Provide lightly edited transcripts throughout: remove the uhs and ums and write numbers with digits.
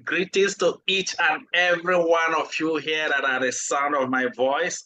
Greetings to each and every one of you here that are the sound of my voice.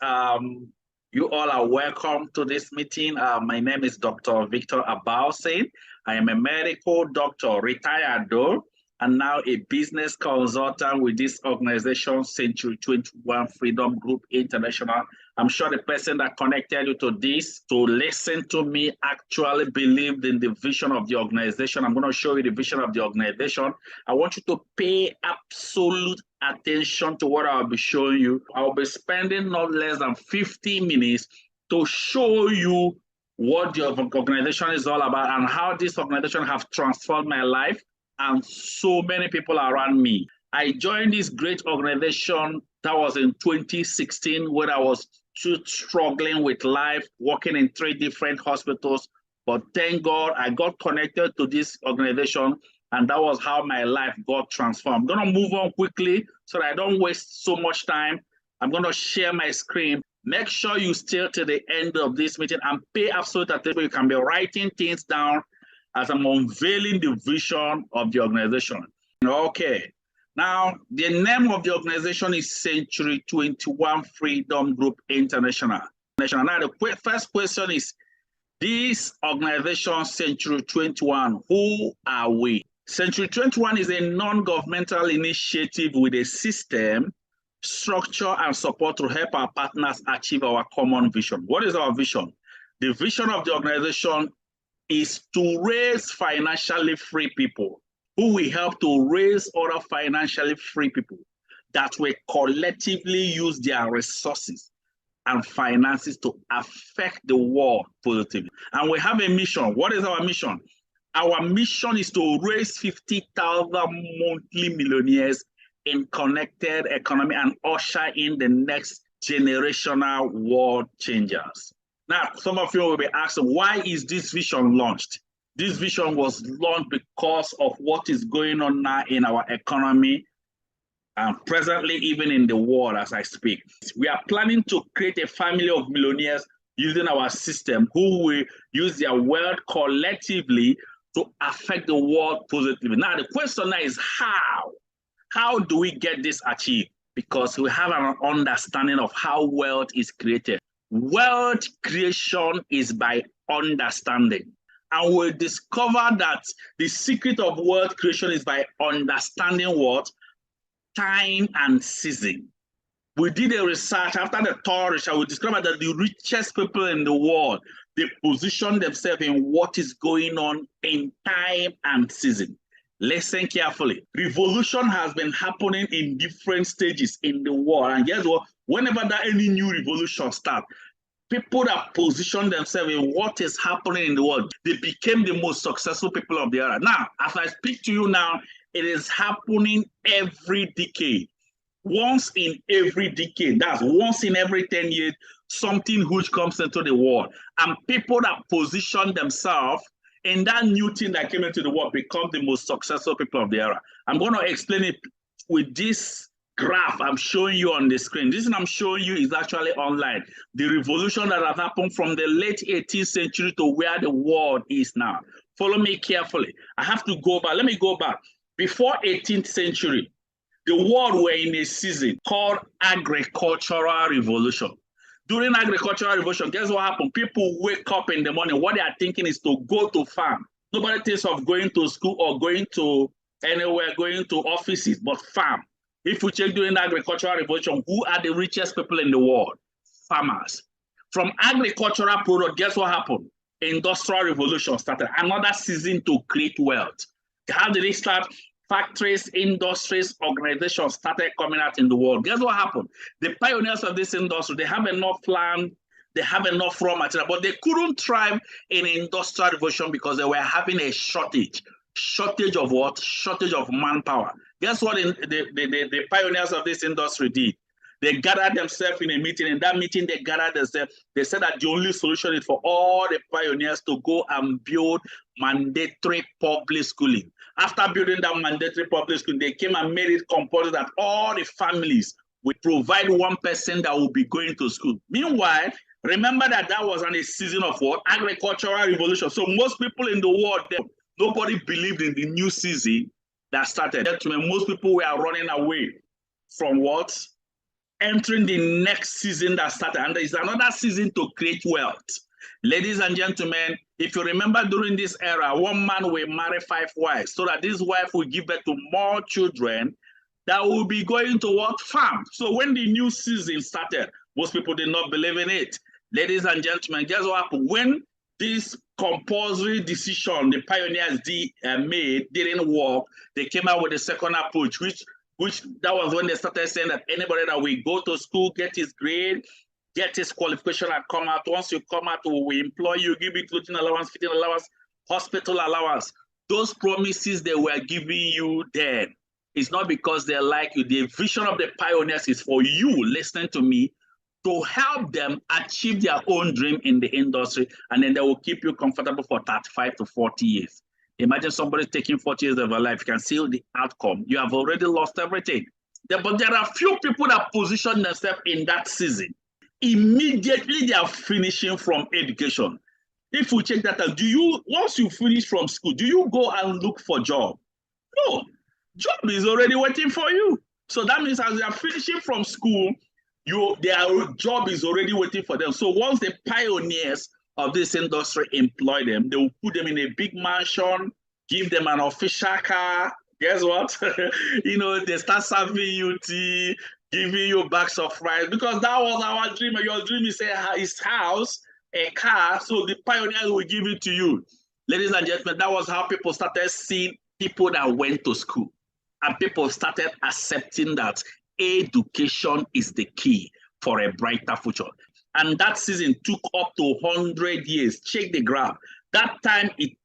You all are welcome to this meeting. My name is Dr. Victor Abalson. I am a medical doctor, retired though, and now a business consultant with this organization, Century 21 Freedom Group International. I'm sure the person that connected you to this to listen to me actually believed in the vision of the organization. I'm going to show you the vision of the organization. I want you to pay absolute attention to what I'll be showing you. I'll be spending not less than 50 minutes to show you what the organization is all about and how this organization have transformed my life and so many people around me. I joined this great organization that was in 2016 when I was struggling with life, working in 3 different hospitals. But thank God I got connected to this organization, and that was how my life got transformed. I'm going to move on quickly so that I don't waste so much time. I'm going to share my screen. Make sure you stay to the end of this meeting and pay absolute attention. You can be writing things down as I'm unveiling the vision of the organization. Okay. Now, the name of the organization is Century 21 Freedom Group International. Now, the first question is, this organization, Century 21, who are we? Century 21 is a non-governmental initiative with a system, structure, and support to help our partners achieve our common vision. What is our vision? The vision of the organization is to raise financially free people who will help to raise other financially free people that will collectively use their resources and finances to affect the world positively. And we have a mission. What is our mission? Our mission is to raise 50,000 monthly millionaires in connected economy and usher in the next generational world changers. Now, some of you will be asking, why is this vision launched? This vision was launched because of what is going on now in our economy and presently even in the world as I speak. We are planning to create a family of millionaires using our system who will use their wealth collectively to affect the world positively. Now, the question now is how? How do we get this achieved? Because we have an understanding of how wealth is created. Wealth creation is by understanding. And we'll discover that the secret of wealth creation is by understanding what? Time and season. We did a research. After the thorough research, we discovered that the richest people in the world, they position themselves in what is going on in time and season. Listen carefully. Revolution has been happening in different stages in the world. And guess what? Whenever any new revolution starts, people that position themselves in what is happening in the world, they became the most successful people of the era. Now, as I speak to you now, it is happening every decade. Once in every decade, that's once in every 10 years, something huge comes into the world. And people that position themselves in that new thing that came into the world become the most successful people of the era. I'm going to explain it with this graph I'm showing you on the screen. This I'm showing you is actually online. The revolution that has happened from the late 18th century to where the world is now. Follow me carefully. I have to go back. Let me go back. Before 18th century, the world were in a season called agricultural revolution. During agricultural revolution, guess what happened? People wake up in the morning. What they are thinking is to go to farm. Nobody thinks of going to school or going to anywhere, going to offices, but farm. If we check during the agricultural revolution, who are the richest people in the world? Farmers. From agricultural product, guess what happened? Industrial revolution started. Another season to create wealth. How did it start? Factories, industries, organizations started coming out in the world. Guess what happened? The pioneers of this industry, they have enough land, they have enough raw material, but they couldn't thrive in industrial revolution because they were having a shortage. Shortage of what? Shortage of manpower. Guess what the pioneers of this industry did? They gathered themselves in a meeting. In that meeting, they gathered themselves. They said that the only solution is for all the pioneers to go and build mandatory public schooling. After building that mandatory public schooling, they came and made it compulsory that all the families will provide one person that will be going to school. Meanwhile, remember that was on a season of what? Agricultural revolution. So most people in the world, nobody believed in the new season that started. Gentlemen, most people were running away from what? Entering the next season that started. And there is another season to create wealth. Ladies and gentlemen, if you remember during this era, one man will marry 5 wives so that this wife will give birth to more children that will be going to what? Farm. So when the new season started, most people did not believe in it. Ladies and gentlemen, guess what happened? When this compulsory decision the pioneers made didn't work, they came out with a second approach, which that was when they started saying that anybody that will go to school, get his grade, get his qualification and come out. Once you come out, we will employ you, give you clothing allowance, feeding allowance, hospital allowance. Those promises they were giving you then, it's not because they like you. The vision of the pioneers is for you, listening to me, to help them achieve their own dream in the industry, and then they will keep you comfortable for 35 to 40 years. Imagine somebody taking 40 years of your life. You can see the outcome. You have already lost everything. But there are few people that position themselves in that season. Immediately they are finishing from education. If we check that out, once you finish from school, do you go and look for job? No, job is already waiting for you. So that means as they are finishing from school, their job is already waiting for them. So once the pioneers of this industry employ them, they will put them in a big mansion, give them an official car. Guess what? They start serving you tea, giving you bags of rice, because that was our dream. Your dream is a house, a car, so the pioneers will give it to you. Ladies and gentlemen, that was how people started seeing people that went to school. And people started accepting that education is the key for a brighter future. And that season took up to 100 years. Check the graph. That time it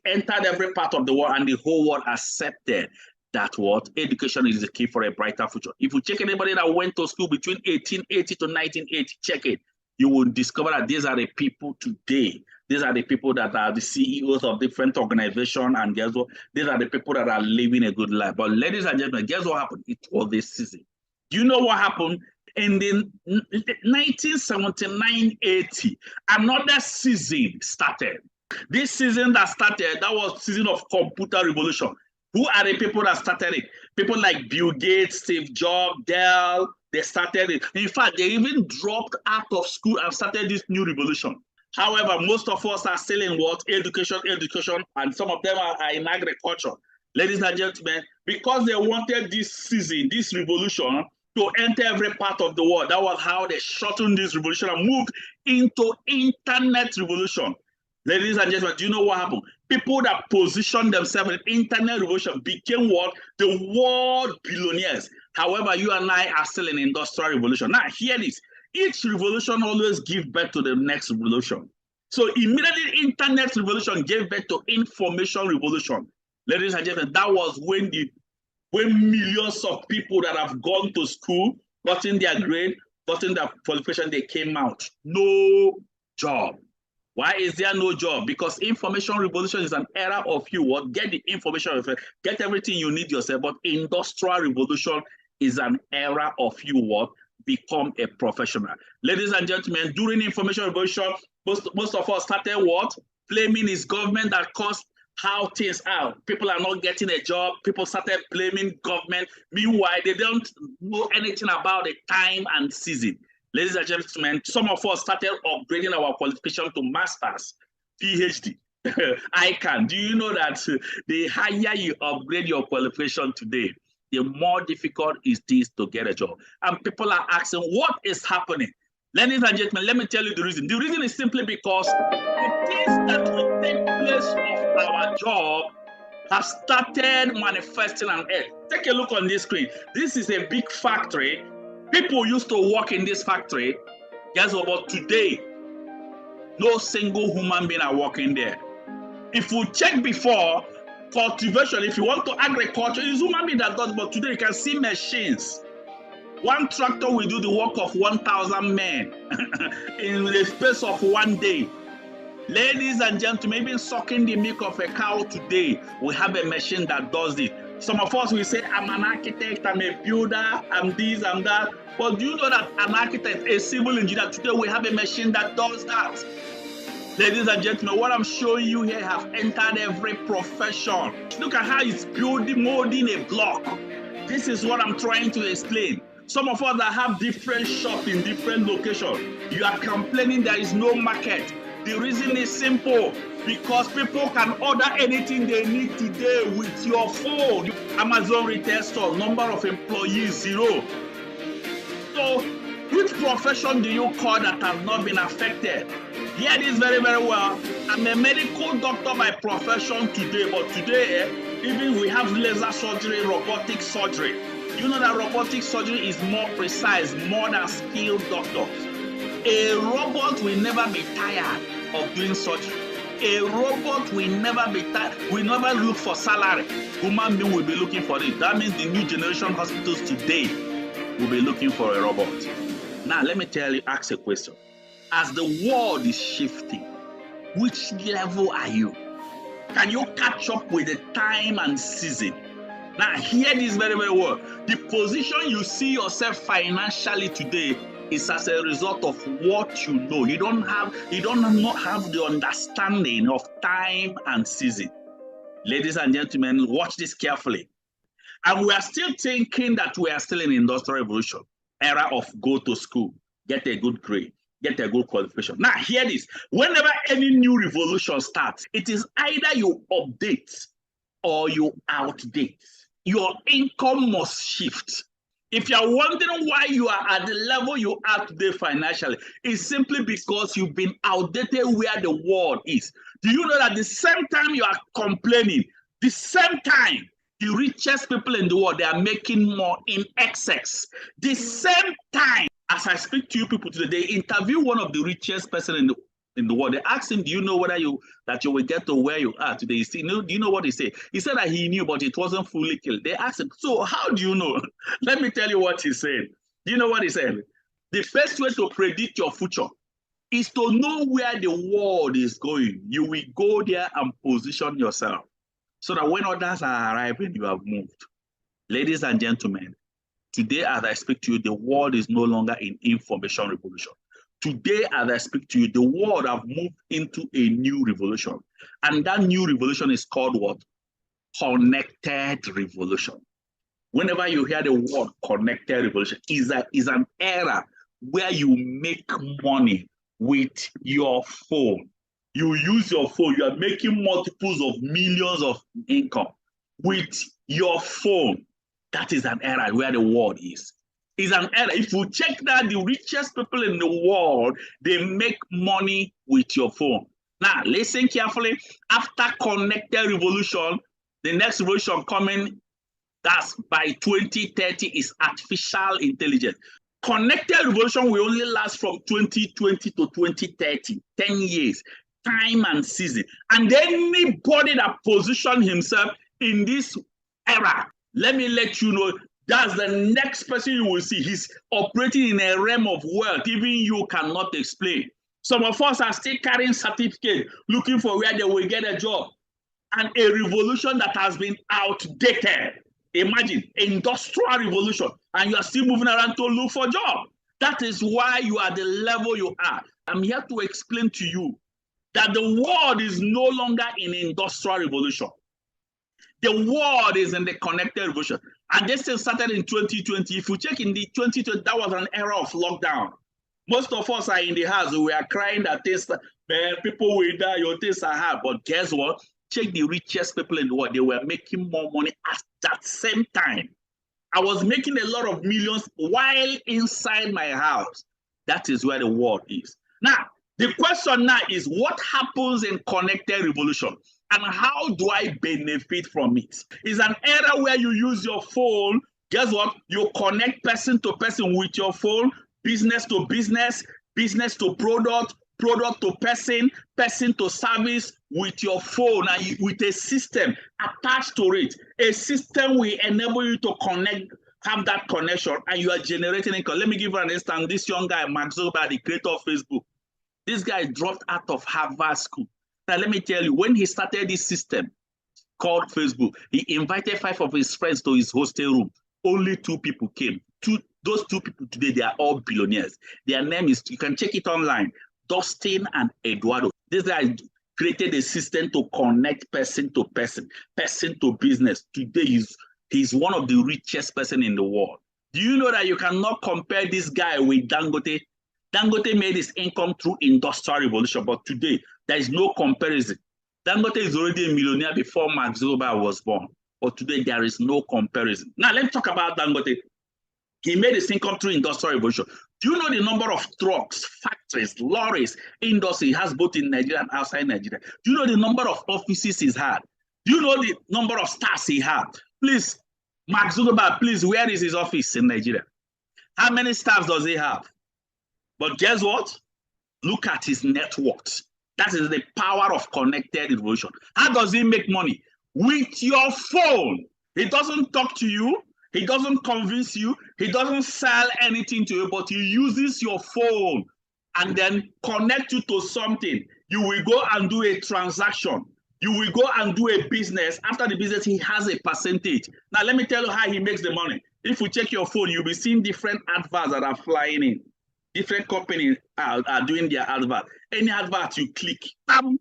entered every part of the world, and the whole world accepted that what? Education is the key for a brighter future. If you check anybody that went to school between 1880 to 1980, check it. You will discover that these are the people today. These are the people that are the CEOs of different organizations, and guess what? These are the people that are living a good life. But ladies and gentlemen, guess what happened? It was this season. Do you know what happened? In the 1979-80, another season started. This season that started, that was season of computer revolution. Who are the people that started it? People like Bill Gates, Steve Jobs, Dell, they started it. In fact, they even dropped out of school and started this new revolution. However, most of us are still in what? Education, and some of them are in agriculture. Ladies and gentlemen, because they wanted this season, this revolution, to enter every part of the world. That was how they shortened this revolution and moved into internet revolution. Ladies and gentlemen, do you know what happened? People that positioned themselves in internet revolution became what? The world billionaires. However, you and I are still in industrial revolution. Now, hear this. Each revolution always gives birth to the next revolution. So immediately, internet revolution gave birth to information revolution. Ladies and gentlemen, that was when millions of people that have gone to school, gotten their grade, gotten their qualification, they came out. No job. Why is there no job? Because information revolution is an era of you what? Get the information yourself, get everything you need yourself. But industrial revolution is an era of you what? Become a professional. Ladies and gentlemen, during information revolution, most of us started what? Blaming his government that caused how things are. People are not getting a job. People started blaming government. Meanwhile, they don't know anything about the time and season. Ladies and gentlemen, some of us started upgrading our qualification to masters, PhD. I can. Do you know that the higher you upgrade your qualification today, the more difficult it is to get a job? And people are asking, what is happening? Ladies and gentlemen, let me tell you the reason. The reason is simply because the things that will take place of our job have started manifesting on earth. Take a look on this screen. This is a big factory. People used to work in this factory. Guess what? But today, no single human being are working there. If you check before, cultivation, if you want to agriculture, it's human being that does, but today you can see machines. One tractor will do the work of 1,000 men in the space of one day. Ladies and gentlemen, even sucking the milk of a cow today, we have a machine that does it. Some of us will say, I'm an architect, I'm a builder, I'm this, I'm that. But do you know that an architect, a civil engineer, today we have a machine that does that? Ladies and gentlemen, what I'm showing you here have entered every profession. Look at how it's molding a block. This is what I'm trying to explain. Some of us that have different shops in different locations, you are complaining there is no market. The reason is simple, because people can order anything they need today with your phone. Amazon retail store, number of employees, 0. So, which profession do you call that has not been affected? Hear this very, very well. I'm a medical doctor by profession today, but today, even we have laser surgery, robotic surgery. You know that robotic surgery is more precise, more than skilled doctors. A robot will never be tired of doing surgery. A robot will never be tired, will never look for salary. Human being will be looking for it. That means the new generation hospitals today will be looking for a robot. Now, let me tell you, ask a question. As the world is shifting, which level are you? Can you catch up with the time and season? Now, hear this very, very well. The position you see yourself financially today is as a result of what you know. You don't have the understanding of time and season. Ladies and gentlemen, watch this carefully. And we are still thinking that we are still in the Industrial Revolution, era of go to school, get a good grade, get a good qualification. Now, hear this. Whenever any new revolution starts, it is either you update or you outdate. Your income must shift. If you're wondering why you are at the level you are today financially, it's simply because you've been outdated where the world is. Do you know that the same time you are complaining, the same time the richest people in the world, they are making more in excess. The same time, as I speak to you people today, they interview one of the richest person in the world. They asked him, do you know whether you will get to where you are today? Do you know what he said? He said that he knew, but it wasn't fully killed. They asked him, so how do you know? Let me tell you what he said. Do you know what he said? The first way to predict your future is to know where the world is going. You will go there and position yourself so that when others are arriving, you have moved. Ladies and gentlemen, today as I speak to you, the world is no longer in information revolution. Today, as I speak to you, the world have moved into a new revolution. And that new revolution is called what? Connected revolution. Whenever you hear the word connected revolution, is an era where you make money with your phone. You use your phone, you are making multiples of millions of income with your phone. That is an era where the world is. Is an era. If you check that, the richest people in the world, they make money with your phone. Now, listen carefully. After connected revolution, the next revolution coming, that's by 2030, is artificial intelligence. Connected revolution will only last from 2020 to 2030, 10 years, time and season. And anybody that position himself in this era, let me let you know, that's the next person you will see. He's operating in a realm of wealth even you cannot explain. Some of us are still carrying certificates, looking for where they will get a job. And a revolution that has been outdated. Imagine, industrial revolution, and you are still moving around to look for a job. That is why you are the level you are. I'm here to explain to you that the world is no longer in industrial revolution. The world is in the connected revolution. And this thing started in 2020. If you check in the 2020, that was an era of lockdown. Most of us are in the house. We are crying that things, man, people will die, your things are hard. But guess what? Check the richest people in the world. They were making more money at that same time. I was making a lot of millions while inside my house. That is where the world is. Now, the question now is, what happens in connected revolution? And how do I benefit from it? It's an era where you use your phone. Guess what? You connect person to person with your phone, business to business, business to product, product to person, person to service with your phone and with a system attached to it. A system will enable you to connect, have that connection, and you are generating income. Let me give you an instance. This young guy, Mark Zuckerberg, the creator of Facebook, this guy dropped out of Harvard School. Now, let me tell you, when he started this system called Facebook, he invited 5 of his friends to his hostel room. Only 2 people came. Those 2 people today, they are all billionaires. Their name is, you can check it online, Dustin and Eduardo. This guy created a system to connect person to person, person to business. Today, he's one of the richest person in the world. Do you know that you cannot compare this guy with Dangote? Dangote made his income through industrial revolution, but today there is no comparison. Dangote is already a millionaire before Mark Zuckerberg was born, but today there is no comparison. Now let's talk about Dangote. He made his income through industrial revolution. Do you know the number of trucks, factories, lorries, industry he has both in Nigeria and outside Nigeria? Do you know the number of offices he's had? Do you know the number of stars he had? Please, Mark Zuckerberg, please, where is his office in Nigeria? How many staffs does he have? But guess what? Look at his networks. That is the power of connected revolution. How does he make money? With your phone. He doesn't talk to you. He doesn't convince you. He doesn't sell anything to you, but he uses your phone and then connect you to something. You will go and do a transaction. You will go and do a business. After the business, he has a percentage. Now, let me tell you how he makes the money. If you check your phone, you'll be seeing different adverts that are flying in. Different companies are doing their advert. Any advert you click, bam,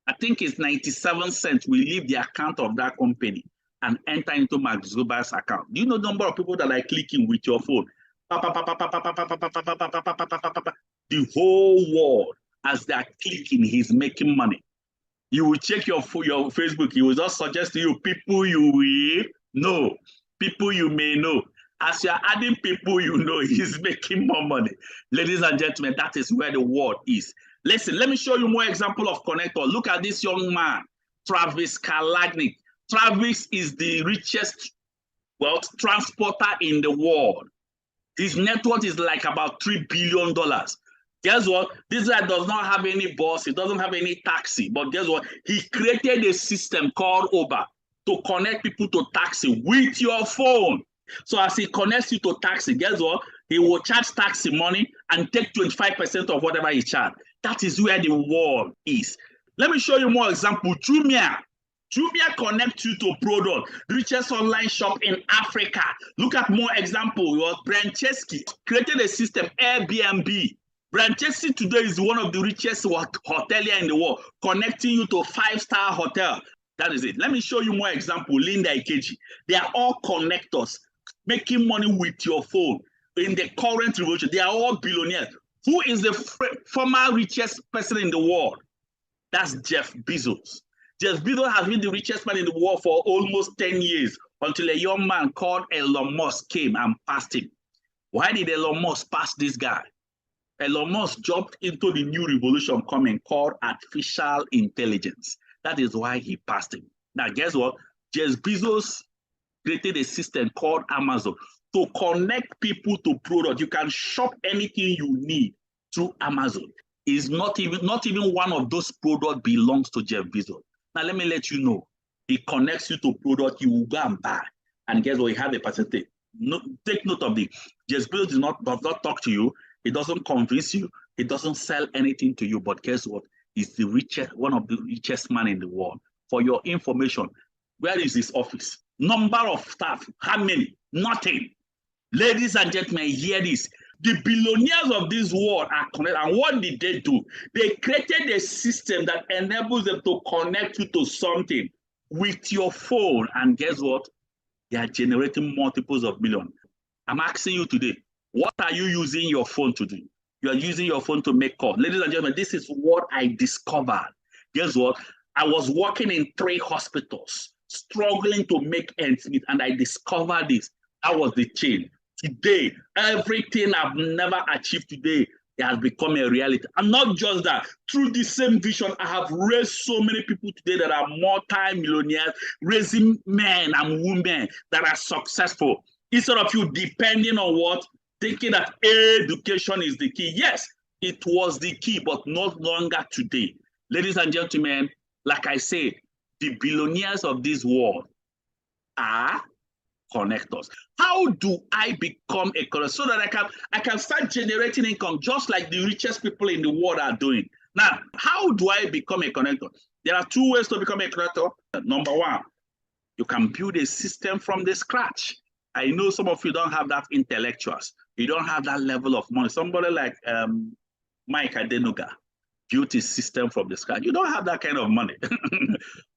I think it's 97 cents will leave the account of that company and enter into Mark Zuckerberg's account. Do you know the number of people that are clicking with your phone? The whole world, as they're clicking, he's making money. You will check your Facebook, he will just suggest to you people you will know, people you may know. As you're adding people you know, he's making more money. Ladies and gentlemen, that is where the world is. Listen, let me show you more example of connector. Look at this young man, Travis Kalanick. Travis is the richest wealth transporter in the world. His net worth is like about $3 billion. Guess what? This guy does not have any boss. He doesn't have any taxi. But guess what? He created a system called Uber to connect people to taxi with your phone. So as he connects you to taxi, guess what? He will charge taxi money and take 25% of whatever he charges. That is where the world is. Let me show you more example. Jumia. Jumia connects you to product, the richest online shop in Africa. Look at more example. Brancheski created a system, Airbnb. Brancheski today is one of the richest hotelier in the world, connecting you to 5-star hotel. That is it. Let me show you more example. Linda Ikeji. They are all connectors, making money with your phone. In the current revolution, they are all billionaires. Who is the former richest person in the world? That's Jeff Bezos. Jeff Bezos has been the richest man in the world for almost 10 years until a young man called Elon Musk came and passed him. Why did Elon Musk pass this guy? Elon Musk jumped into the new revolution coming called artificial intelligence. That is why he passed him. Now, guess what? Jeff Bezos created a system called Amazon to connect people to product. You can shop anything you need through Amazon. Is not even one of those products belongs to Jeff Bezos. Now, let me let you know. He connects you to product you will go and buy. And guess what? He has a percentage. No, take note of this. Jeff Bezos does not talk to you. He doesn't convince you. He doesn't sell anything to you. But guess what? He's the richest, one of the richest man in the world. For your information, where is his office? Number of staff, how many? Nothing. Ladies and gentlemen, hear this. The billionaires of this world are connected. And what did they do? They created a system that enables them to connect you to something with your phone. And guess what? They are generating multiples of millions. I'm asking you today, what are you using your phone to do? You are using your phone to make calls. Ladies and gentlemen, this is what I discovered. Guess what? I was working in 3 hospitals, struggling to make ends meet, and I discovered this. That was the change. Today, everything I've never achieved today, it has become a reality. And not just that, through the same vision, I have raised so many people today that are multi-millionaires, raising men and women that are successful. Instead of you depending on what? Thinking that education is the key. Yes, it was the key, but no longer today. Ladies and gentlemen, like I said, the billionaires of this world are connectors. How do I become a connector? So that I can start generating income just like the richest people in the world are doing. Now, how do I become a connector? There are 2 ways to become a connector. Number 1, you can build a system from the scratch. I know some of you don't have that intellectuals. You don't have that level of money. Somebody like Mike Adenuga built a system from the scratch. You don't have that kind of money.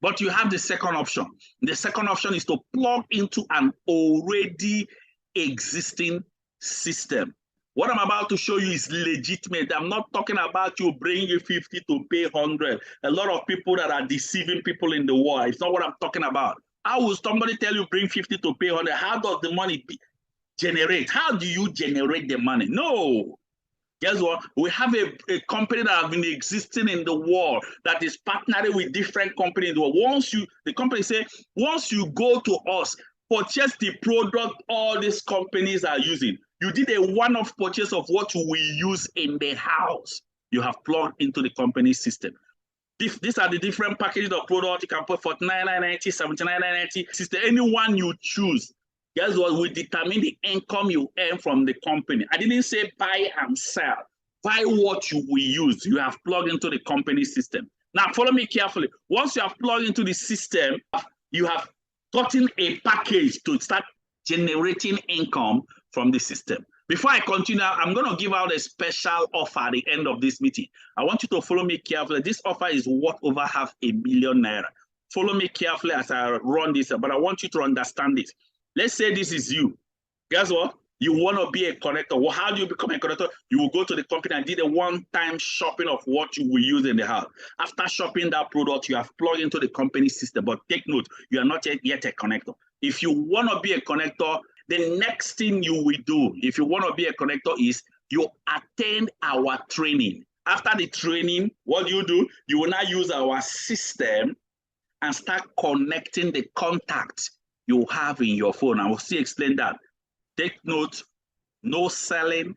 But you have the second option. The second option is to plug into an already existing system. What I'm about to show you is legitimate. I'm not talking about you bringing 50 to pay 100. A lot of people that are deceiving people in the world. It's not what I'm talking about. How will somebody tell you bring 50 to pay 100? How does the money generate? How do you generate the money? No. Guess what? We have a company that has been existing in the world that is partnering with different companies in the world. The company say, once you go to us, purchase the product all these companies are using. You did a one-off purchase of what we use in the house. You have plugged into the company system. These are the different packages of product. You can put $49.90, $79.90. System, anyone you choose. Guess what? We determine the income you earn from the company. I didn't say buy and sell. Buy what you will use. You have plugged into the company system. Now, follow me carefully. Once you have plugged into the system, you have gotten a package to start generating income from the system. Before I continue, I'm going to give out a special offer at the end of this meeting. I want you to follow me carefully. This offer is worth over $500,000. Follow me carefully as I run this, but I want you to understand this. Let's say this is you. Guess what? You want to be a connector. Well, how do you become a connector? You will go to the company and did a one-time shopping of what you will use in the house. After shopping that product, you have plugged into the company system. But take note, you are not yet a connector. If you want to be a connector, the next thing you will do, if you want to be a connector, is you attend our training. After the training, what do? You will now use our system and start connecting the contacts you have in your phone. I will still explain that. Take note, no selling,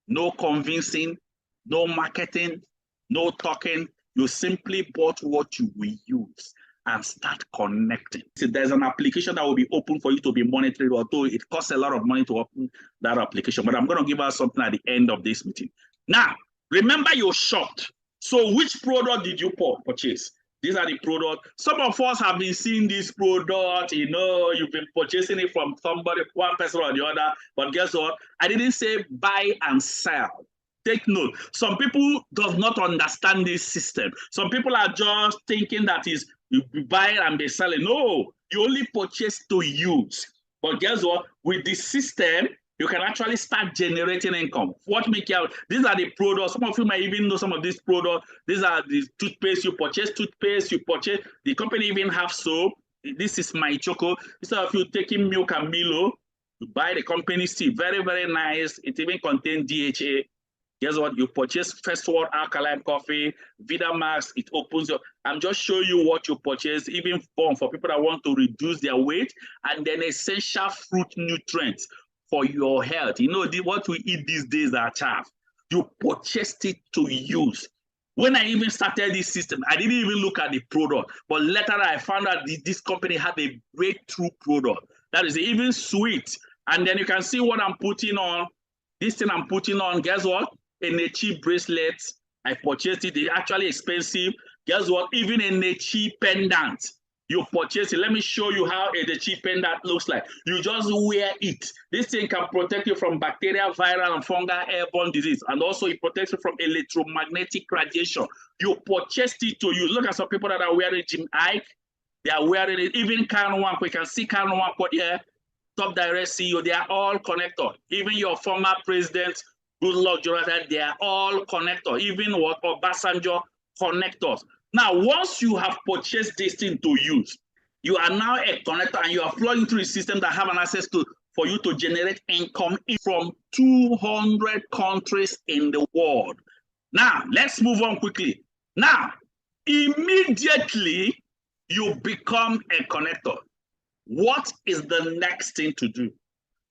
no convincing, no marketing, no talking. You simply bought what you will use and start connecting. So there's an application that will be open for you to be monitored, although it costs a lot of money to open that application. But I'm going to give us something at the end of this meeting. Now, remember you shopped. So which product did you purchase? These are the products. Some of us have been seeing this product, you've been purchasing it from somebody, one person or the other. But guess what? I didn't say buy and sell. Take note. Some people do not understand this system. Some people are just thinking that is you buy and be selling. No, you only purchase to use. But guess what? With this system, you can actually start generating income. What make you? These are the products. Some of you might even know some of these products. These are the toothpaste. You purchase toothpaste. You purchase. The company even have soap. This is my choco. Instead of you taking milk and Milo, you buy the company tea. Very, very nice. It even contains DHA. Guess what? You purchase First World Alkaline Coffee, Vitamax. It opens your. I'm just showing you what you purchase. Even for people that want to reduce their weight, and then essential fruit nutrients for your health. What we eat these days are chaff. You purchased it to use. When I even started this system, I didn't even look at the product. But later I found out this company had a breakthrough product that is even sweet. And then you can see what I'm putting on. This thing I'm putting on, guess what? A cheap bracelet. I purchased it. It's actually expensive. Guess what? Even a cheap pendant. You purchase it. Let me show you how a cheap pendant looks like. You just wear it. This thing can protect you from bacterial, viral, and fungal airborne disease. And also it protects you from electromagnetic radiation. You purchased it to use. Look at some people that are wearing Jim Ike. They are wearing it. Even Kano Wampo. You can see Kano Wampo here. Top direct CEO. They are all connected. Even your former president, Goodluck Jonathan, they are all connected. Even what Obasanjo connectors. Now, once you have purchased this thing to use, you are now a connector and you are plugging into a system that have an access to for you to generate income from 200 countries in the world. Now, let's move on quickly. Now, immediately you become a connector. What is the next thing to do?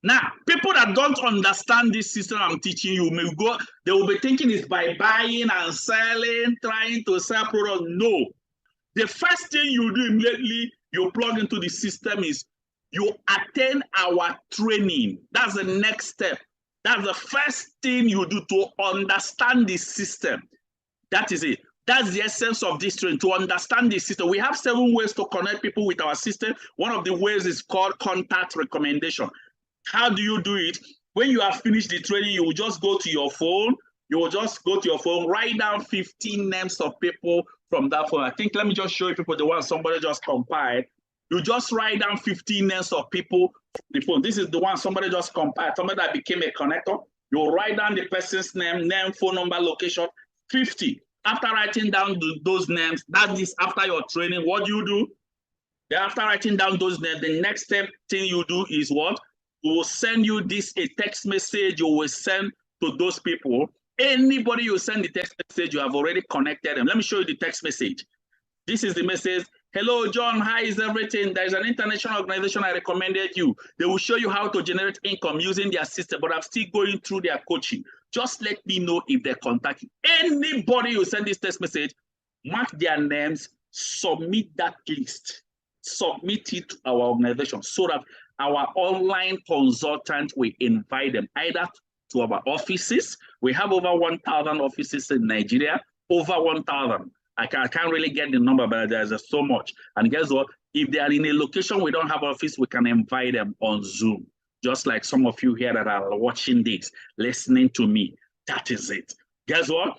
Now, people that don't understand this system I'm teaching you, they will be thinking it's by buying and selling, trying to sell products. No. The first thing you do immediately, you plug into the system is you attend our training. That's the next step. That's the first thing you do to understand the system. That is it. That's the essence of this training, to understand the system. We have 7 ways to connect people with our system. One of the ways is called contact recommendation. How do you do it? When you have finished the training, you will just go to your phone, You will just go to your phone, write down 15 names of people from that phone. I think, let me just show you people the one somebody just compiled. You just write down 15 names of people from the phone. This is the one somebody just compiled, somebody that became a connector. You write down the person's name, phone number, location, 50. After writing down those names, that is after your training, what do you do? After writing down those names, the next thing you do is what? We will send you a text message you will send to those people. Anybody you send the text message, you have already connected them. Let me show you the text message. This is the message. Hello, John. How is everything? There's an international organization I recommended you. They will show you how to generate income using their system, but I'm still going through their coaching. Just let me know if they contact you. Anybody you send this text message, mark their names, submit that list, submit it to our organization so that our online consultant will invite them either to our offices. We have over 1,000 offices in Nigeria, over 1,000. I can't really get the number, but there's so much. And guess what? If they are in a location we don't have office, we can invite them on Zoom. Just like some of you here that are watching this, listening to me. That is it. Guess what?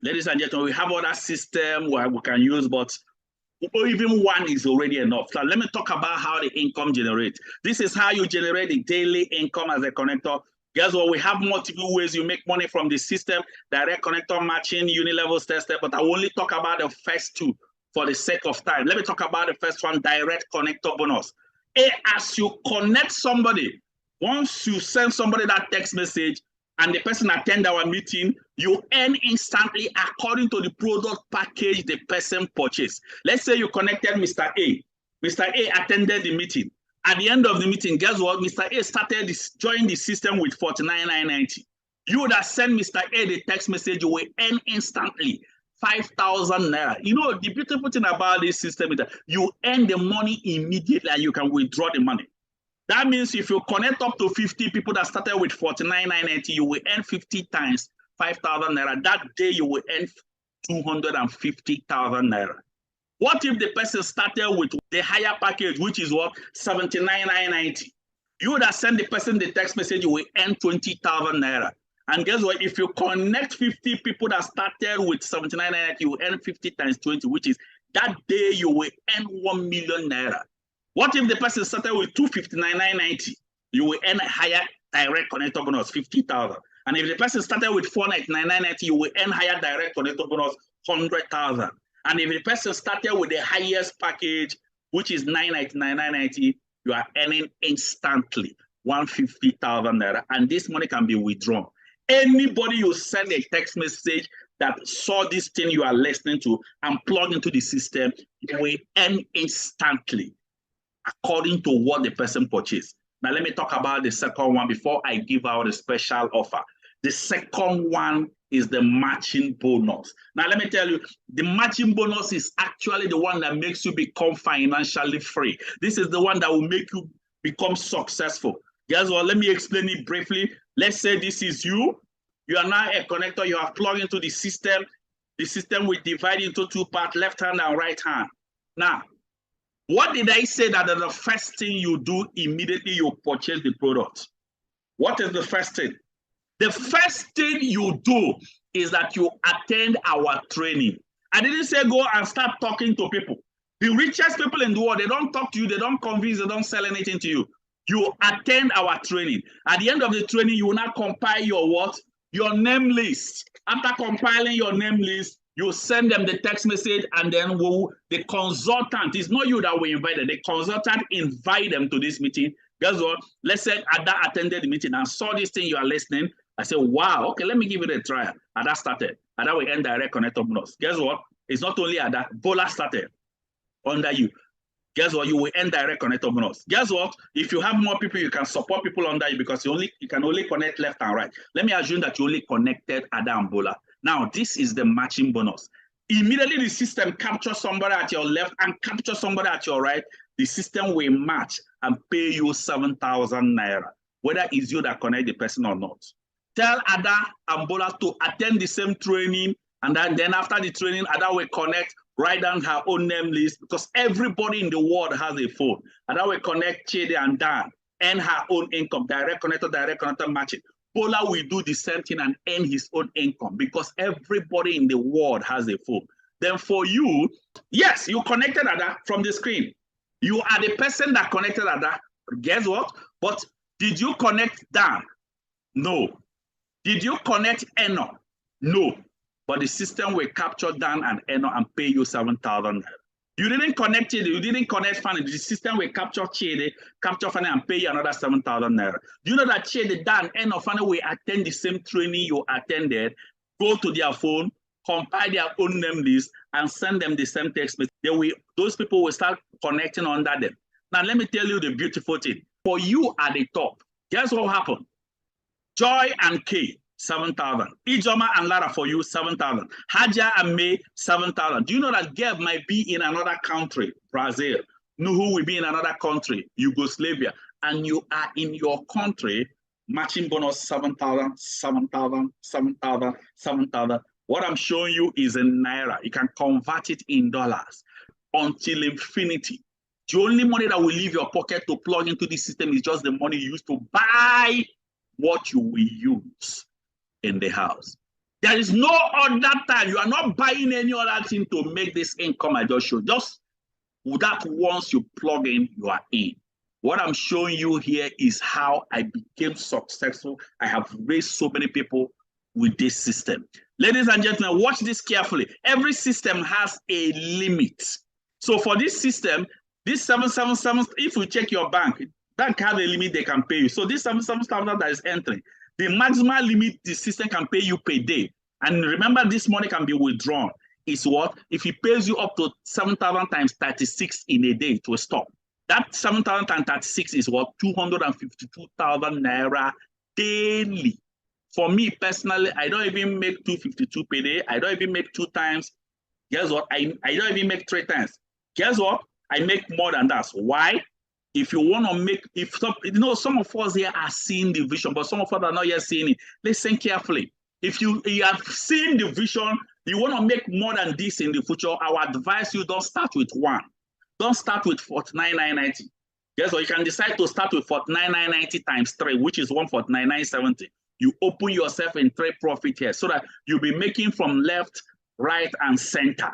Ladies and gentlemen, we have other systems where we can use, but even one is already enough. So let me talk about how the income generates. This is how you generate the daily income as a connector. Guess what? We have multiple ways you make money from the system: direct connector matching, unilevel tester. But I will only talk about the first two for the sake of time. Let me talk about the first one: direct connector bonus. As you connect somebody, once you send somebody that text message and the person attend our meeting, you earn instantly according to the product package the person purchased. Let's say you connected Mr. A. Mr. A attended the meeting. At the end of the meeting, guess what? Mr. A started join the system with 49,990. You would have sent Mr. A the text message, you will earn instantly 5,000 naira. You know, the beautiful thing about this system is that you earn the money immediately and you can withdraw the money. That means if you connect up to 50 people that started with 49,990, you will earn 50 times 5,000 naira. That day you will earn 250,000 naira. What if the person started with the higher package, which is what? 79,990. You would have sent the person the text message, you will earn 20,000 naira. And guess what? If you connect 50 people that started with 79,990, you will earn 50 times 20, which is that day you will earn 1 million naira. What if the person started with 259,990? You will earn a higher direct connector bonus, 50,000. And if the person started with 499,990, you will earn higher direct connector bonus, 100,000. And if the person started with the highest package, which is 999,990, you are earning instantly 150,000 naira. And this money can be withdrawn. Anybody you send a text message that saw this thing you are listening to and plug into the system, you will earn instantly according to what the person purchased. Now, let me talk about the second one before I give out a special offer. The second one is the matching bonus. Now, let me tell you, the matching bonus is actually the one that makes you become financially free. This is the one that will make you become successful. Guess what? Let me explain it briefly. Let's say this is you. You are now a connector. You have plugged into the system. The system will divide into two parts, left hand and right hand. Now, what did I say that the first thing you do immediately you purchase the product? What is the first thing? The first thing you do is that you attend our training. I didn't say go and start talking to people. The richest people in the world, they don't talk to you, they don't convince, they don't sell anything to you. You attend our training. At the end of the training, you will now compile your what? Your name list. After compiling your name list, you send them the text message, and then the consultant, it's not you that we invited, the consultant invite them to this meeting. Guess what? Let's say Ada attended the meeting and saw this thing you are listening. I said, wow, okay, let me give it a try. Ada started. Ada will end direct connector bonus. Guess what? It's not only Ada, Bola started under you. Guess what? You will end direct connector bonus. Guess what? If you have more people, you can support people under you because you can only connect left and right. Let me assume that you only connected Ada and Bola. Now, this is the matching bonus. Immediately, the system captures somebody at your left and captures somebody at your right. The system will match and pay you 7,000 naira, whether it's you that connect the person or not. Tell Ada and Bola to attend the same training, and then after the training, Ada will connect, write down her own name list, because everybody in the world has a phone. Ada will connect Chidi and Dan, earn her own income, direct connector matching. Ebola will do the same thing and earn his own income because everybody in the world has a phone. Then for you, yes, you connected Ada from the screen. You are the person that connected Ada. Guess what? But did you connect Dan? No. Did you connect Eno? No. But the system will capture Dan and Eno and pay you 7,000. You didn't connect it. You didn't connect Fanny. The system will capture Chede, capture Fanny, and pay you another 7,000 naira. Do you know that Chede, Dan, Eno, Fanny will attend the same training you attended, go to their phone, compile their own name list, and send them the same text message. Those people will start connecting under them. Now, let me tell you the beautiful thing. For you at the top, guess what happened? Joy and K, 7,000. Ijoma and Lara for you, 7,000. Haja and May, 7,000. Do you know that Geb might be in another country, Brazil? Nuhu will be in another country, Yugoslavia, and you are in your country, matching bonus 7,000, 7,000, 7,000, 7,000. What I'm showing you is in Naira. You can convert it in dollars until infinity. The only money that will leave your pocket to plug into the system is just the money you use to buy what you will use in the house. There is no other time. You are not buying any other thing to make this income I just showed. Just that once you plug in, you are in. What I'm showing you here is how I became successful. I have raised so many people with this system. Ladies and gentlemen, watch this carefully. Every system has a limit. So for this system, this 777, if you check your bank has a limit they can pay you. So this 777 that is entering, the maximum limit the system can pay you per day. And remember, this money can be withdrawn. Is what? If it pays you up to 7,000 times 36 in a day to stop. That 7,000 times 36 is what? 252,000 naira daily. For me personally, I don't even make 252 per day. I don't even make 2 times. Guess what? I don't even make 3 times. Guess what? I make more than that. Why? If you want to make, some of us here are seeing the vision, but some of us are not yet seeing it. Listen carefully. If you have seen the vision, you want to make more than this in the future, I would advise you don't start with 1. Don't start with 49,990. Yes, or you can decide to start with 49,990 times 3, which is 149,970. You open yourself in 3 profit here so that you'll be making from left, right, and center.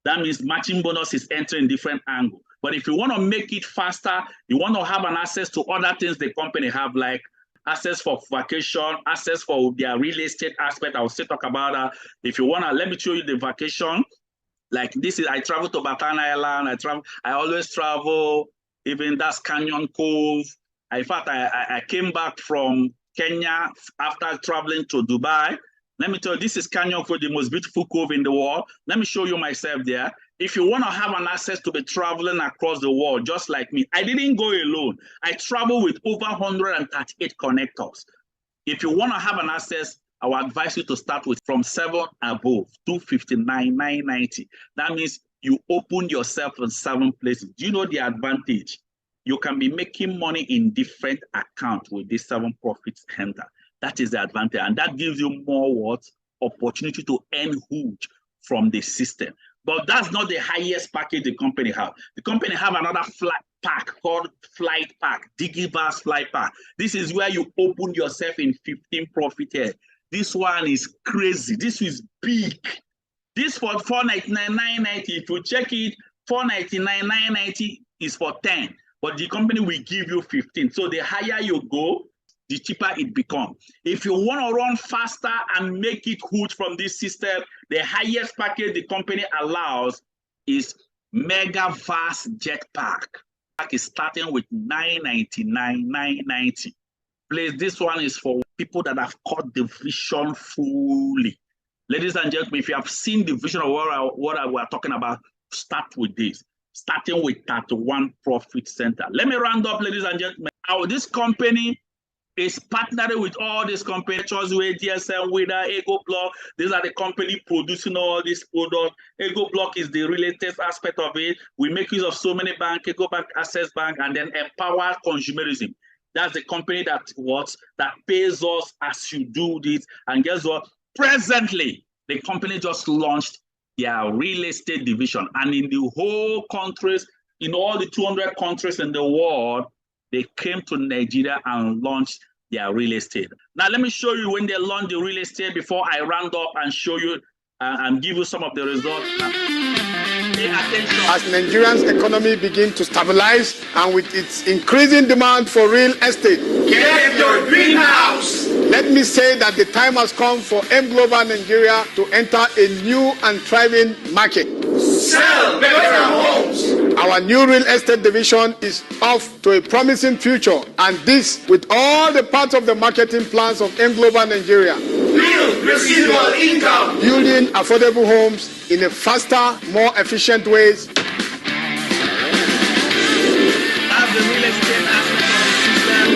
That means matching bonus is entering different angle. But if you want to make it faster, you want to have an access to other things the company have, like access for vacation, access for their real estate aspect. I will still talk about that. If you want to, let me show you the vacation. Like this is, I travel to Bataan Island. I always travel, even that's Canyon Cove. In fact, I came back from Kenya after traveling to Dubai. Let me tell you, this is Canyon Cove, the most beautiful cove in the world. Let me show you myself there. If you want to have an access to be traveling across the world, just like me, I didn't go alone. I travel with over 138 connectors. If you want to have an access, I would advise you to start with from 7 above, 259,990. That means you open yourself in 7 places. Do you know the advantage? You can be making money in different accounts with this 7 profit center. That is the advantage. And that gives you more opportunity to earn huge from the system. But that's not the highest package the company have. The company have another flight pack called Flight Pack, Digibus Flight Pack. This is where you open yourself in 15 profit here. This one is crazy. This is big. This for 499,990. If you check it, 499,990 is for 10. But the company will give you 15. So the higher you go, the cheaper it becomes. If you want to run faster and make it huge from this system, the highest package the company allows is Mega Vast Jetpack. Is starting with 999,990. Please, this one is for people that have caught the vision fully. Ladies and gentlemen, if you have seen the vision of what I were talking about, start with this. Starting with 31 profit center. Let me round up, ladies and gentlemen. This company is partnering with all these companies, Chosway, DSM, Wida, Ego Block. These are the company producing all these products. Ego Block is the real estate aspect of it. We make use of so many banks, Ego Bank, Access Bank, and then Empower Consumerism. That's the company that pays us as you do this. And guess what? Presently, the company just launched their real estate division. And in the whole countries, in all the 200 countries in the world, they came to Nigeria and launched their real estate. Now, let me show you when they launched the real estate before I round up and show you and give you some of the results. Pay attention. As Nigeria's economy begins to stabilize and with its increasing demand for real estate, get your greenhouse. Let me say that the time has come for M Global Nigeria to enter a new and thriving market. Sell better homes. Our new real estate division is off to a promising future, and this with all the parts of the marketing plans of M Global Nigeria. Build residual income. Building affordable homes in a faster, more efficient ways. That's the real estate aspect of the system.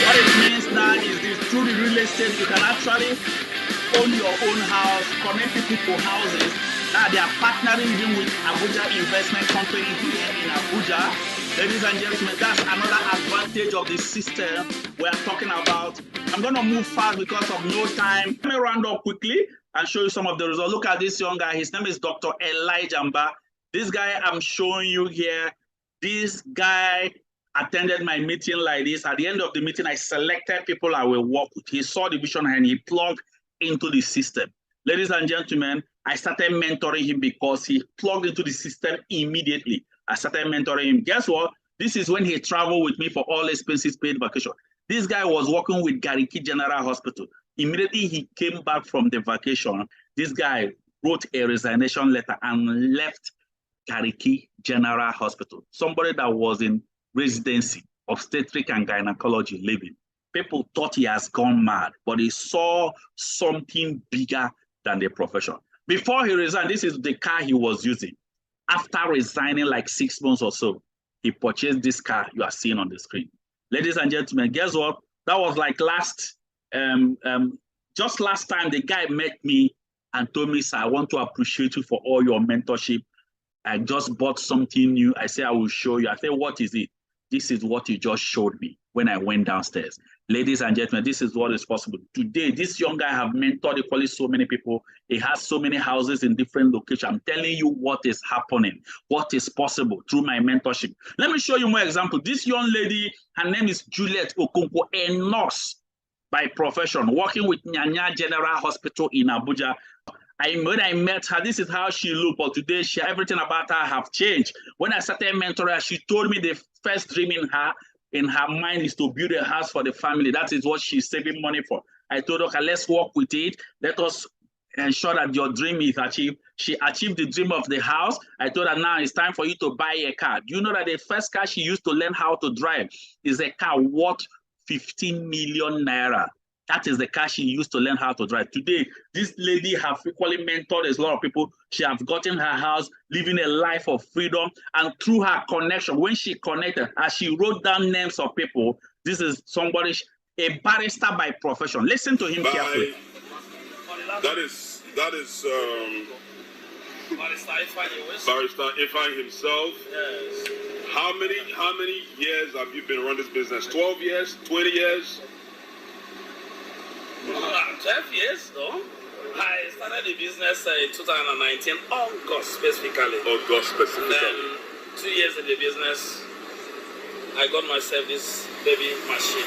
What it means now is this: through the real estate, you can actually own your own house, connect people to houses. Now they are partnering even with Abuja Investment Company here in Abuja. Ladies and gentlemen, that's another advantage of the system we're talking about. I'm going to move fast because of no time. Let me round up quickly and show you some of the results. Look at this young guy. His name is Dr. Elijah Mba. This guy I'm showing you here, this guy attended my meeting like this. At the end of the meeting, I selected people I will work with. He saw the vision and he plugged into the system. Ladies and gentlemen, I started mentoring him because he plugged into the system immediately. I started mentoring him. Guess what? This is when he traveled with me for all expenses paid vacation. This guy was working with Gariki General Hospital. Immediately he came back from the vacation. This guy wrote a resignation letter and left Gariki General Hospital. Somebody that was in residency, obstetric and gynecology living. People thought he has gone mad, but he saw something bigger than the profession. Before he resigned, this is the car he was using. After resigning like 6 months or so, he purchased this car you are seeing on the screen. Ladies and gentlemen, guess what? That was like just last time the guy met me and told me, sir, I want to appreciate you for all your mentorship. I just bought something new. I said, I will show you. I said, what is it? This is what you just showed me when I went downstairs. Ladies and gentlemen, this is what is possible. Today, this young guy have mentored equally so many people. He has so many houses in different locations. I'm telling you what is happening, what is possible through my mentorship. Let me show you more example. This young lady, her name is Juliet Okonkwo, a nurse by profession, working with Nyanya General Hospital in Abuja. When I met her, this is how she looked, but today everything about her have changed. When I started mentoring her, she told me the first dream in her mind is to build a house for the family. That is what she's saving money for. I told her, okay, let's work with it. Let us ensure that your dream is achieved. She achieved the dream of the house. I told her, now it's time for you to buy a car. Do you know that the first car she used to learn how to drive is a car worth 15 million naira? That is the car she used to learn how to drive. Today, this lady have equally mentored a lot of people. She have gotten her house, living a life of freedom. And through her connection, when she connected, as she wrote down names of people, this is somebody, a barrister by profession. Listen to him carefully. That is Barrister Ifeanyi himself. Yes. How many years have you been running this business? 12 years? 20 years? 12 years though. I started the business in 2019, August specifically. August specifically. Then 2 years in the business, I got myself this baby machine.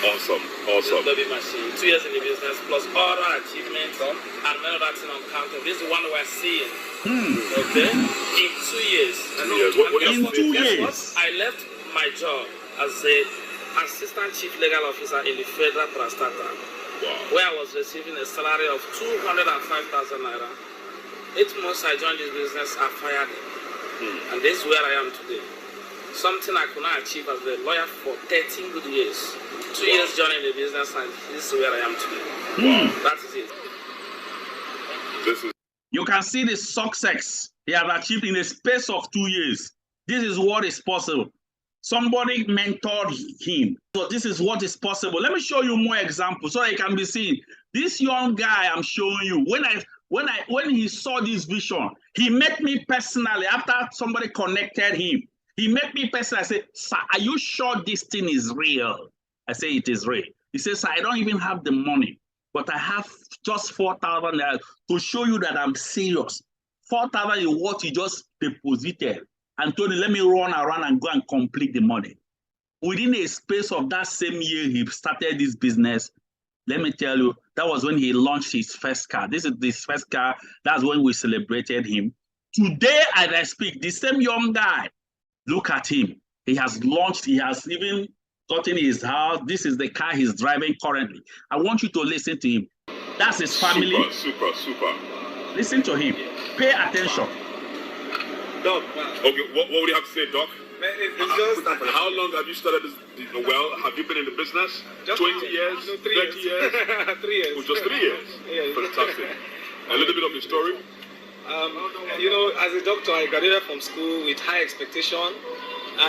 Awesome. This baby machine. 2 years in the business plus other achievements and many other things on counting. This is the one we're seeing. Okay? In 2 years. In 2 years? I left my job as a assistant chief legal officer in the federal parastatal. Wow. Where I was receiving a salary of 205,000 naira. 8 months I joined this business, I fired him. And this is where I am today. Something I could not achieve as a lawyer for 13 good years. 2 years joining the business, and this is where I am today. That is it. You can see the success he has achieved in the space of 2 years. This is what is possible. Somebody mentored him. So this is what is possible. Let me show you more examples so that it can be seen. This young guy I'm showing you, when he saw this vision, he met me personally after somebody connected him. He met me personally. I said, sir, are you sure this thing is real? I say, it is real. He says, sir, I don't even have the money, but I have just 4,000 to show you that I'm serious. 4,000 is what you just deposited. And told him, let me run around and go and complete the money. Within a space of that same year he started this business, let me tell you, that was when he launched his first car. This is his first car. That's when we celebrated him. Today, as I speak, the same young guy, look at him. He has launched, he has even gotten his house. This is the car he's driving currently. I want you to listen to him. That's his family. Super. Listen to him. Pay attention. Doc. Okay, what would you have to say, Doc? Man, it's just how long have you started this? Well, have you been in the business? 20 years? 30 years? 3 years. Oh, just 3 years? Yeah. Fantastic. A little bit of the story? You know, as a doctor, I graduated from school with high expectation,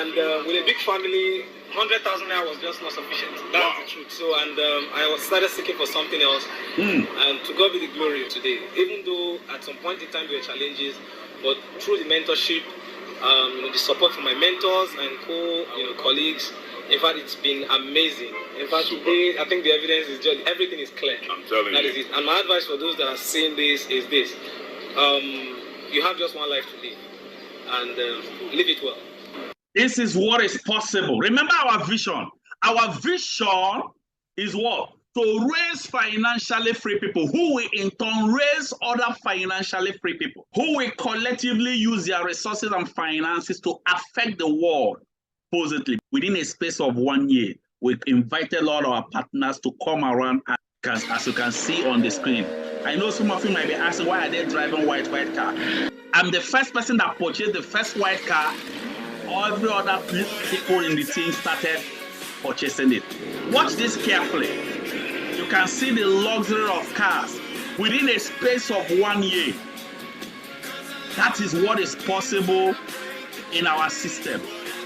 and with a big family, 100,000 naira was just not sufficient. That's the truth. So, and I started seeking for something else, and to God be the glory today. Even though at some point in time there were challenges, but through the mentorship, the support from my mentors and colleagues, in fact, it's been amazing. In fact, today, I think the evidence is just, everything is clear. I'm telling you. Is it. And my advice for those that are seeing this is this. You have just one life to live, and live it well. This is what is possible. Remember our vision. Our vision is what? To raise financially free people who will in turn raise other financially free people who will collectively use their resources and finances to affect the world positively. Within a space of 1 year, we've invited a lot of our partners to come around, as you can see on the screen. I know some of you might be asking, why are they driving white car? I'm the first person that purchased the first white car. Every other people in the team started purchasing it. Watch this carefully. You can see the luxury of cars within a space of 1 year. That is what is possible in our system.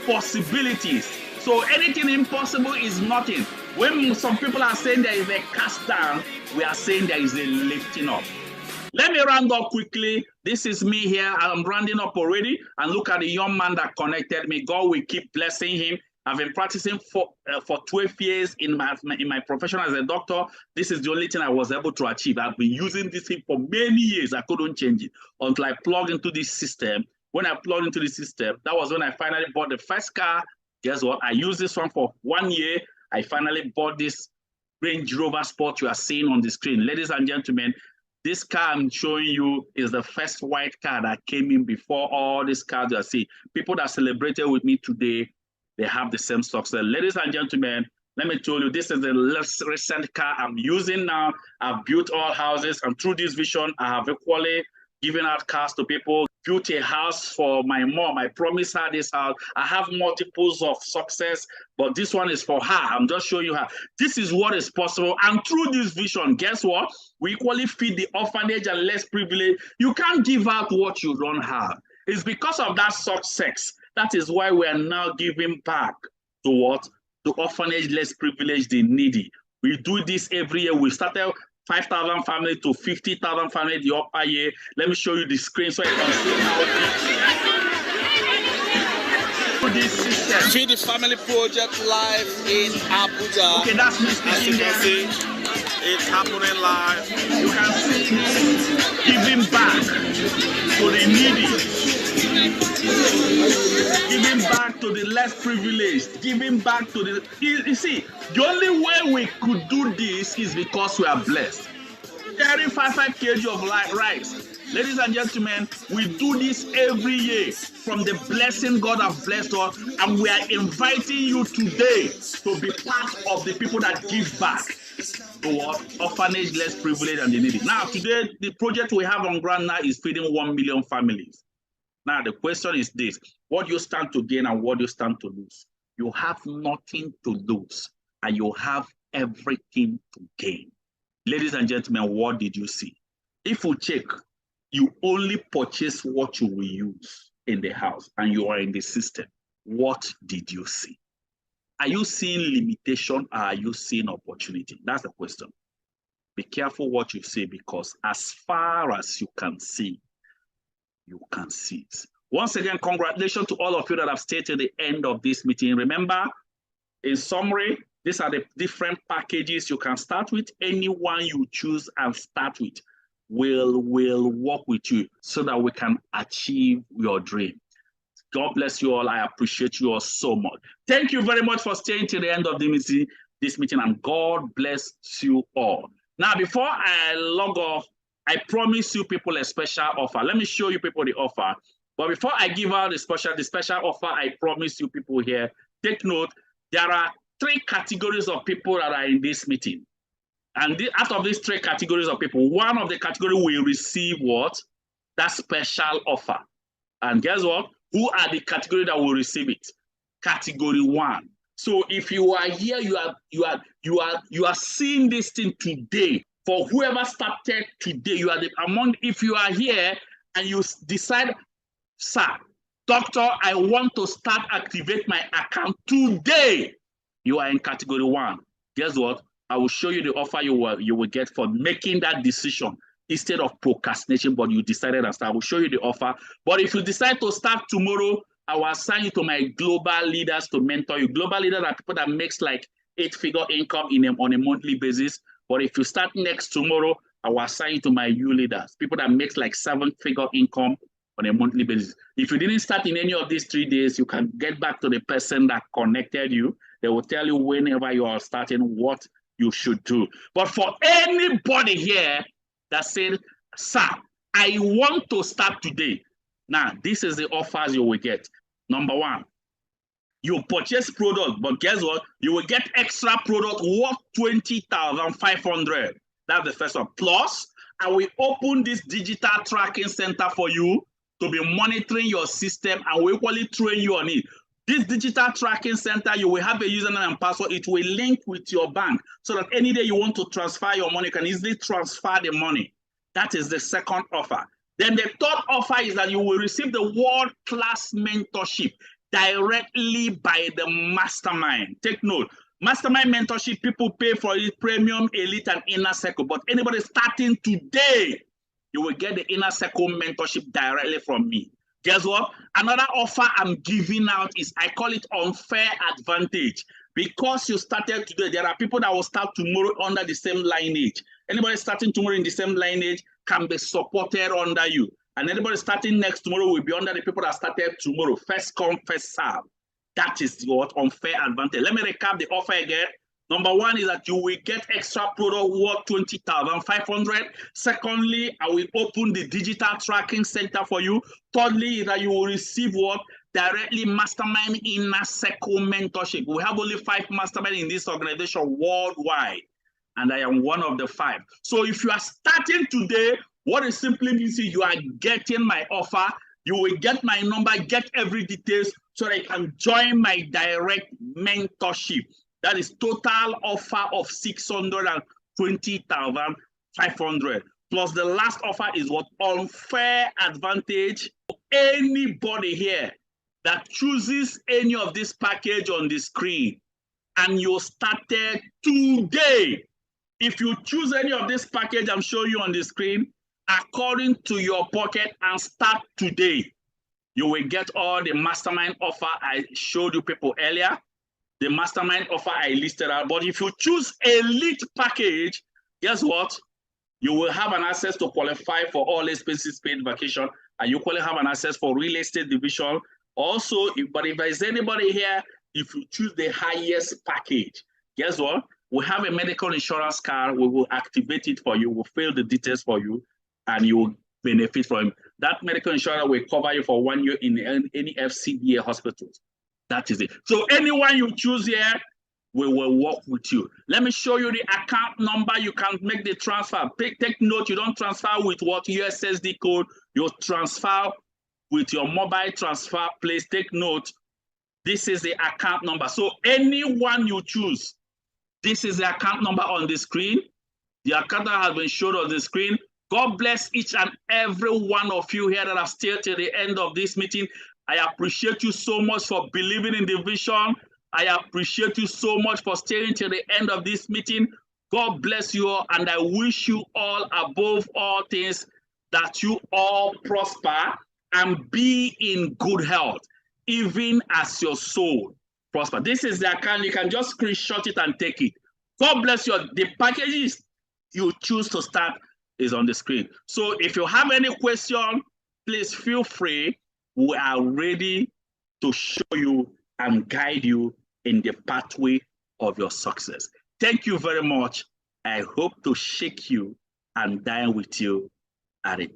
Possibilities. So anything impossible is nothing. When some people are saying there is a cast down, we are saying there is a lifting up. Let me round up quickly. This is me here. I'm rounding up already. And look at the young man that connected me. God will keep blessing him. I've been practicing for 12 years in my profession as a doctor. This is the only thing I was able to achieve. I've been using this thing for many years. I couldn't change it until I plugged into this system. When I plugged into the system, that was when I finally bought the first car. Guess what? I used this one for 1 year. I finally bought this Range Rover Sport you are seeing on the screen. Ladies and gentlemen, this car I'm showing you is the first white car that came in before all these cars you are seeing. People that celebrated with me today, they have the same success. Ladies and gentlemen, let me tell you, this is the recent car I'm using now. I've built all houses, and through this vision, I have equally given out cars to people. Built a house for my mom. I promised her this house. I have multiples of success, but this one is for her. I'm just showing you her. This is what is possible. And through this vision, guess what? We equally feed the orphanage and less privileged. You can't give out what you don't have. It's because of that success. That is why we are now giving back to what? To orphanage, less privileged, the needy. We do this every year. We started 5,000 families to 50,000 families the upper year. Let me show you the screen so you can see how this system. Feed the Family Project live in Abuja. Okay, that's me speaking. As you can see, it's happening live. You can see giving back to the needy. Giving back to the less privileged, giving back to the... You see, the only way we could do this is because we are blessed. Carrying 5 kg of rice. Ladies and gentlemen, we do this every year from the blessing God has blessed us, and we are inviting you today to be part of the people that give back to what? Orphanage, less privileged, and the needy. Now, today, the project we have on ground now is feeding 1 million families. Now, the question is this: what do you stand to gain and what do you stand to lose? You have nothing to lose, and you have everything to gain. Ladies and gentlemen, what did you see? If you check, you only purchase what you will use in the house, and you are in the system. What did you see? Are you seeing limitation or are you seeing opportunity? That's the question. Be careful what you say, because as far as you can see it. Once again, congratulations to all of you that have stayed till the end of this meeting. Remember, in summary, these are the different packages you can start with. Anyone you choose and start with will work with you so that we can achieve your dream. God bless you all. I appreciate you all so much. Thank you very much for staying till the end of this meeting, and God bless you all. Now, before I log off, I promise you people a special offer. Let me show you people the offer. But before I give out the special offer, I promise you people here, take note, there are 3 categories of people that are in this meeting. And out of these 3 categories of people, one of the category will receive what? That special offer. And guess what? Who are the category that will receive it? Category 1. So if you are here, you are seeing this thing today. For whoever started today, you are if you are here and you decide, sir, doctor, I want to start activate my account today, you are in category 1. Guess what? I will show you the offer you will get for making that decision instead of procrastination, but you decided to start. I will show you the offer. But if you decide to start tomorrow, I will assign you to my global leaders to mentor you. Global leaders are people that makes like 8-figure income on a monthly basis. But if you start next tomorrow, I will assign you to my U leaders, people that makes like 7-figure income on a monthly basis. If you didn't start in any of these 3 days, you can get back to the person that connected you. They will tell you whenever you are starting what you should do. But for anybody here that said, sir, I want to start today. Now, this is the offers you will get. Number 1, you purchase product, but guess what? You will get extra product worth 20,500. That's the first one. Plus, I will open this digital tracking center for you to be monitoring your system, and we equally train you on it. This digital tracking center, you will have a username and password. It will link with your bank so that any day you want to transfer your money, you can easily transfer the money. That is the second offer. Then the third offer is that you will receive the world-class mentorship directly by the mastermind. Take note, mastermind mentorship, people pay for it, premium, elite, and inner circle. But anybody starting today, you will get the inner circle mentorship directly from me. Guess what? Another offer I'm giving out is, I call it unfair advantage. Because you started today, there are people that will start tomorrow under the same lineage. Anybody starting tomorrow in the same lineage can be supported under you. And anybody starting next tomorrow will be under the people that started tomorrow. First come, first serve. That is what unfair advantage. Let me recap the offer again. Number 1 is that you will get extra product worth 20,500. Secondly, I will open the digital tracking center for you. Thirdly, is that you will receive what? Directly mastermind inner circle mentorship. We have only 5 mastermind in this organization worldwide, and I am one of the 5. So if you are starting today, what it simply means is you are getting my offer. You will get my number, get every details so that you can join my direct mentorship. That is total offer of 620,500. Plus the last offer is what? Unfair advantage. Anybody here that chooses any of this package on the screen and you started today, if you choose any of this package I'm showing you on the screen, according to your pocket and start today, you will get all the mastermind offer I showed you people earlier. The mastermind offer I listed out. But if you choose elite package, guess what? You will have an access to qualify for all expenses paid vacation, and you will have an access for real estate division. Also, if there's anybody here, if you choose the highest package, guess what? We have a medical insurance card. We will activate it for you. We'll fill the details for you, and you will benefit from it. That medical insurance will cover you for 1 year in any FCDA hospitals. That is it. So anyone you choose here, we will work with you. Let me show you the account number. You can make the transfer. Take note, you don't transfer with what USSD code. You transfer with your mobile transfer place. Take note, this is the account number. So anyone you choose, this is the account number on the screen. The account that has been shown on the screen. God bless each and every one of you here that have stayed till the end of this meeting. I appreciate you so much for believing in the vision. I appreciate you so much for staying till the end of this meeting. God bless you all, and I wish you all, above all things, that you all prosper and be in good health, even as your soul prosper. This is the account. You can just screenshot it and take it. God bless you. The packages you choose to start is on the screen. So if you have any question, please feel free. We are ready to show you and guide you in the pathway of your success. Thank you very much. I hope to shake you and dine with you at a